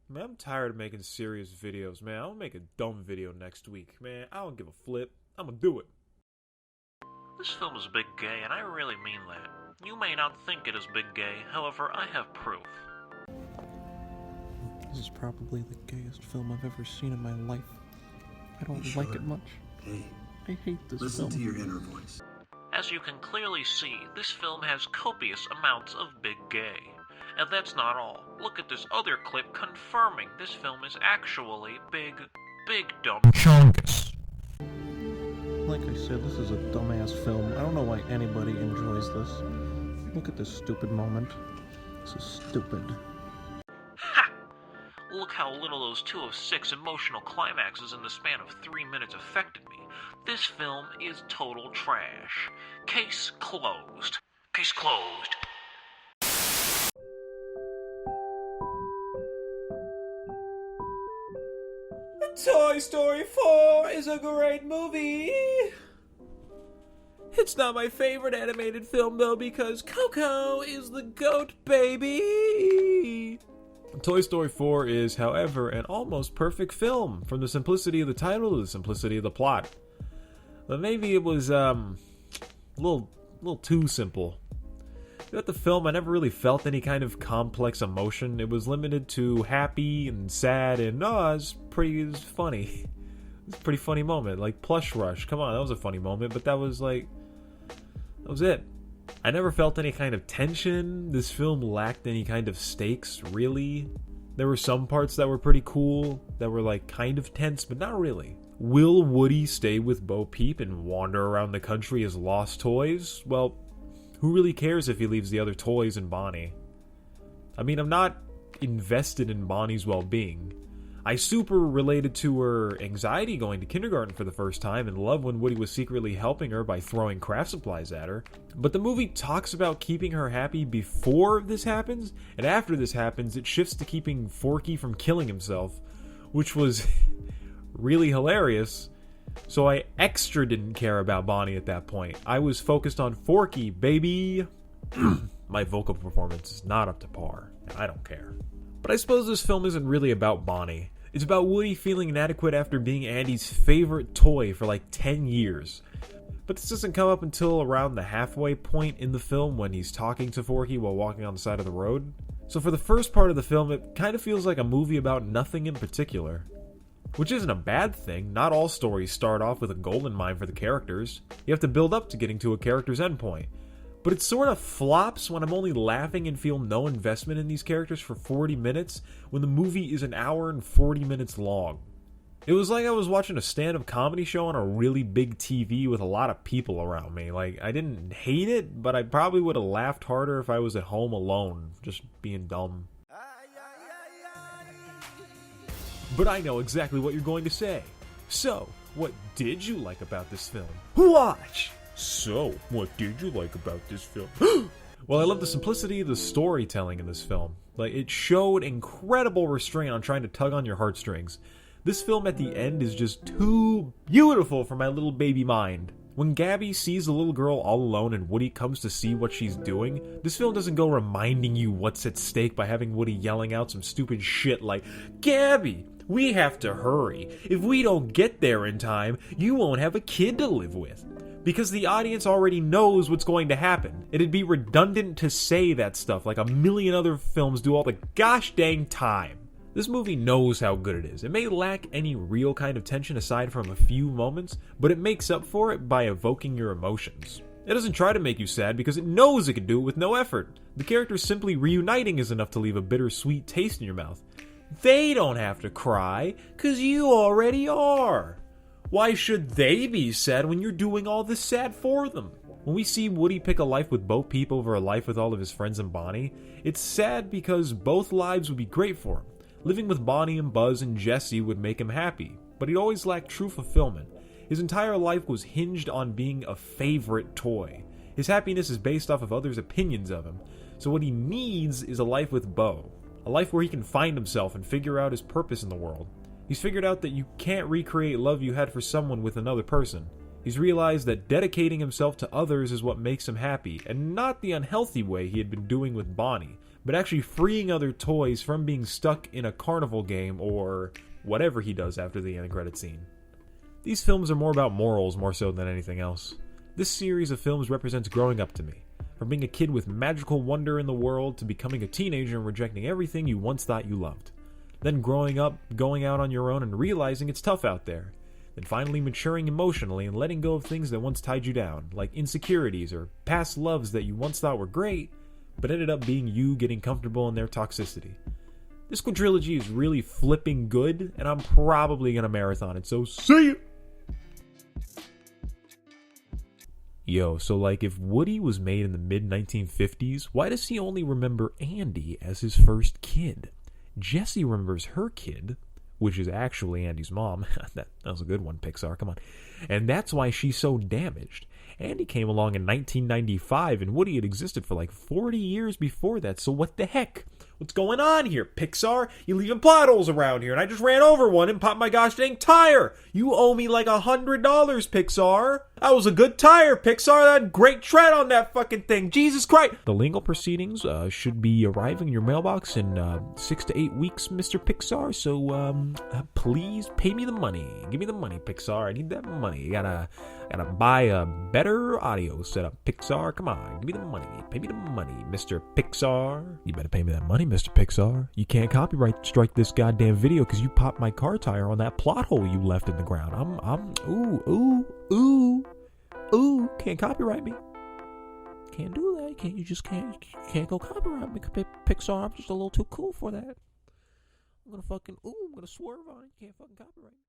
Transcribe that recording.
Man, I'm tired of making serious videos, man. I'll make a dumb video next week, man. I don't give a flip. I'm gonna do it. This film is big gay, and I really mean that. You may not think it is big gay, however, I have proof. This is probably the gayest film I've ever seen in my life. I don't like it much. Hey, I hate this listen film. to your inner voice. As you can clearly see, this film has copious amounts of big gay. And that's not all. Look at this other clip confirming this film is actually big dumb chungus. Like I said, this is a dumbass film. I don't know why anybody enjoys this. Look at this stupid moment. This is stupid. Ha! Look how little those 2 of 6 emotional climaxes in the span of 3 minutes affected me. This film is total trash. Case closed. Case closed. Toy Story 4 is a great movie. It's not my favorite animated film, though, because Coco is the GOAT, baby. Toy Story 4 is, however, an almost perfect film, from the simplicity of the title to the simplicity of the plot. But maybe it was, a little too simple. Throughout the film, I never really felt any kind of complex emotion. It was limited to happy and sad, and it was funny. It's a pretty funny moment, like Plush Rush. Come on, that was a funny moment, but that was it. I never felt any kind of tension. This film lacked any kind of stakes, really. There were some parts that were pretty cool, that were like kind of tense, but not really. Will Woody stay with Bo Peep and wander around the country as lost toys? Well, who really cares if he leaves the other toys and Bonnie? I mean, I'm not invested in Bonnie's well-being. I super related to her anxiety going to kindergarten for the first time and love when Woody was secretly helping her by throwing craft supplies at her. But the movie talks about keeping her happy before this happens, and after this happens, it shifts to keeping Forky from killing himself, which was really hilarious. So I extra didn't care about Bonnie at that point. I was focused on Forky, baby. My vocal performance is not up to par. I don't care. But I suppose this film isn't really about Bonnie. It's about Woody feeling inadequate after being Andy's favorite toy for like 10 years. But this doesn't come up until around the halfway point in the film when he's talking to Forky while walking on the side of the road. So for the first part of the film, it kind of feels like a movie about nothing in particular. Which isn't a bad thing. Not all stories start off with a goal in mind for the characters. You have to build up to getting to a character's endpoint. But it sort of flops when I'm only laughing and feel no investment in these characters for 40 minutes when the movie is an hour and 40 minutes long. It was like I was watching a stand-up comedy show on a really big TV with a lot of people around me. Like, I didn't hate it, but I probably would have laughed harder if I was at home alone, just being dumb. But I know exactly what you're going to say. So, what did you like about this film? Watch! So, what did you like about this film? Well, I love the simplicity of the storytelling in this film. Like, it showed incredible restraint on trying to tug on your heartstrings. This film at the end is just too beautiful for my little baby mind. When Gabby sees the little girl all alone and Woody comes to see what she's doing, this film doesn't go reminding you what's at stake by having Woody yelling out some stupid shit like, "Gabby, we have to hurry. If we don't get there in time, you won't have a kid to live with." Because the audience already knows what's going to happen. It'd be redundant to say that stuff like a million other films do all the gosh dang time. This movie knows how good it is. It may lack any real kind of tension aside from a few moments, but it makes up for it by evoking your emotions. It doesn't try to make you sad because it knows it can do it with no effort. The characters simply reuniting is enough to leave a bittersweet taste in your mouth. They don't have to cry, cause you already are. Why should they be sad when you're doing all this sad for them? When we see Woody pick a life with Bo Peep over a life with all of his friends and Bonnie, it's sad because both lives would be great for him. Living with Bonnie and Buzz and Jesse would make him happy, but he'd always lacked true fulfillment. His entire life was hinged on being a favorite toy. His happiness is based off of others' opinions of him, so what he needs is a life with Bo. A life where he can find himself and figure out his purpose in the world. He's figured out that you can't recreate love you had for someone with another person. He's realized that dedicating himself to others is what makes him happy, and not the unhealthy way he had been doing with Bonnie. but actually freeing other toys from being stuck in a carnival game or whatever he does after the end credit scene. These films are more about morals more so than anything else. This series of films represents growing up to me, from being a kid with magical wonder in the world to becoming a teenager and rejecting everything you once thought you loved. Then growing up, going out on your own and realizing it's tough out there. Then finally maturing emotionally and letting go of things that once tied you down, like insecurities or past loves that you once thought were great, but ended up being you getting comfortable in their toxicity. This quadrilogy is really flipping good, and I'm probably going to marathon it, so see you! Yo, so like if Woody was made in the mid-1950s, why does he only remember Andy as his first kid? Jessie remembers her kid, which is actually Andy's mom. that was a good one, Pixar, come on. And that's why she's so damaged. Andy came along in 1995, and Woody had existed for like 40 years before that, so what the heck? What's going on here, Pixar? You leaving plot holes around here, and I just ran over one and popped my gosh dang tire. You owe me like $100, Pixar. That was a good tire, Pixar. That had great tread on that fucking thing. Jesus Christ. The legal proceedings should be arriving in your mailbox in 6 to 8 weeks, Mr. Pixar. So please pay me the money. Give me the money, Pixar. I need that money. You gotta buy a better audio setup, Pixar. Come on, give me the money. Pay me the money, Mr. Pixar. You better pay me that money, Mr. Pixar. You can't copyright strike this goddamn video because you popped my car tire on that plot hole you left in the ground. Ooh, can't copyright me. Can't do that. You can't go copyright me, Pixar. I'm just a little too cool for that. I'm gonna swerve on it. You can't fucking copyright me.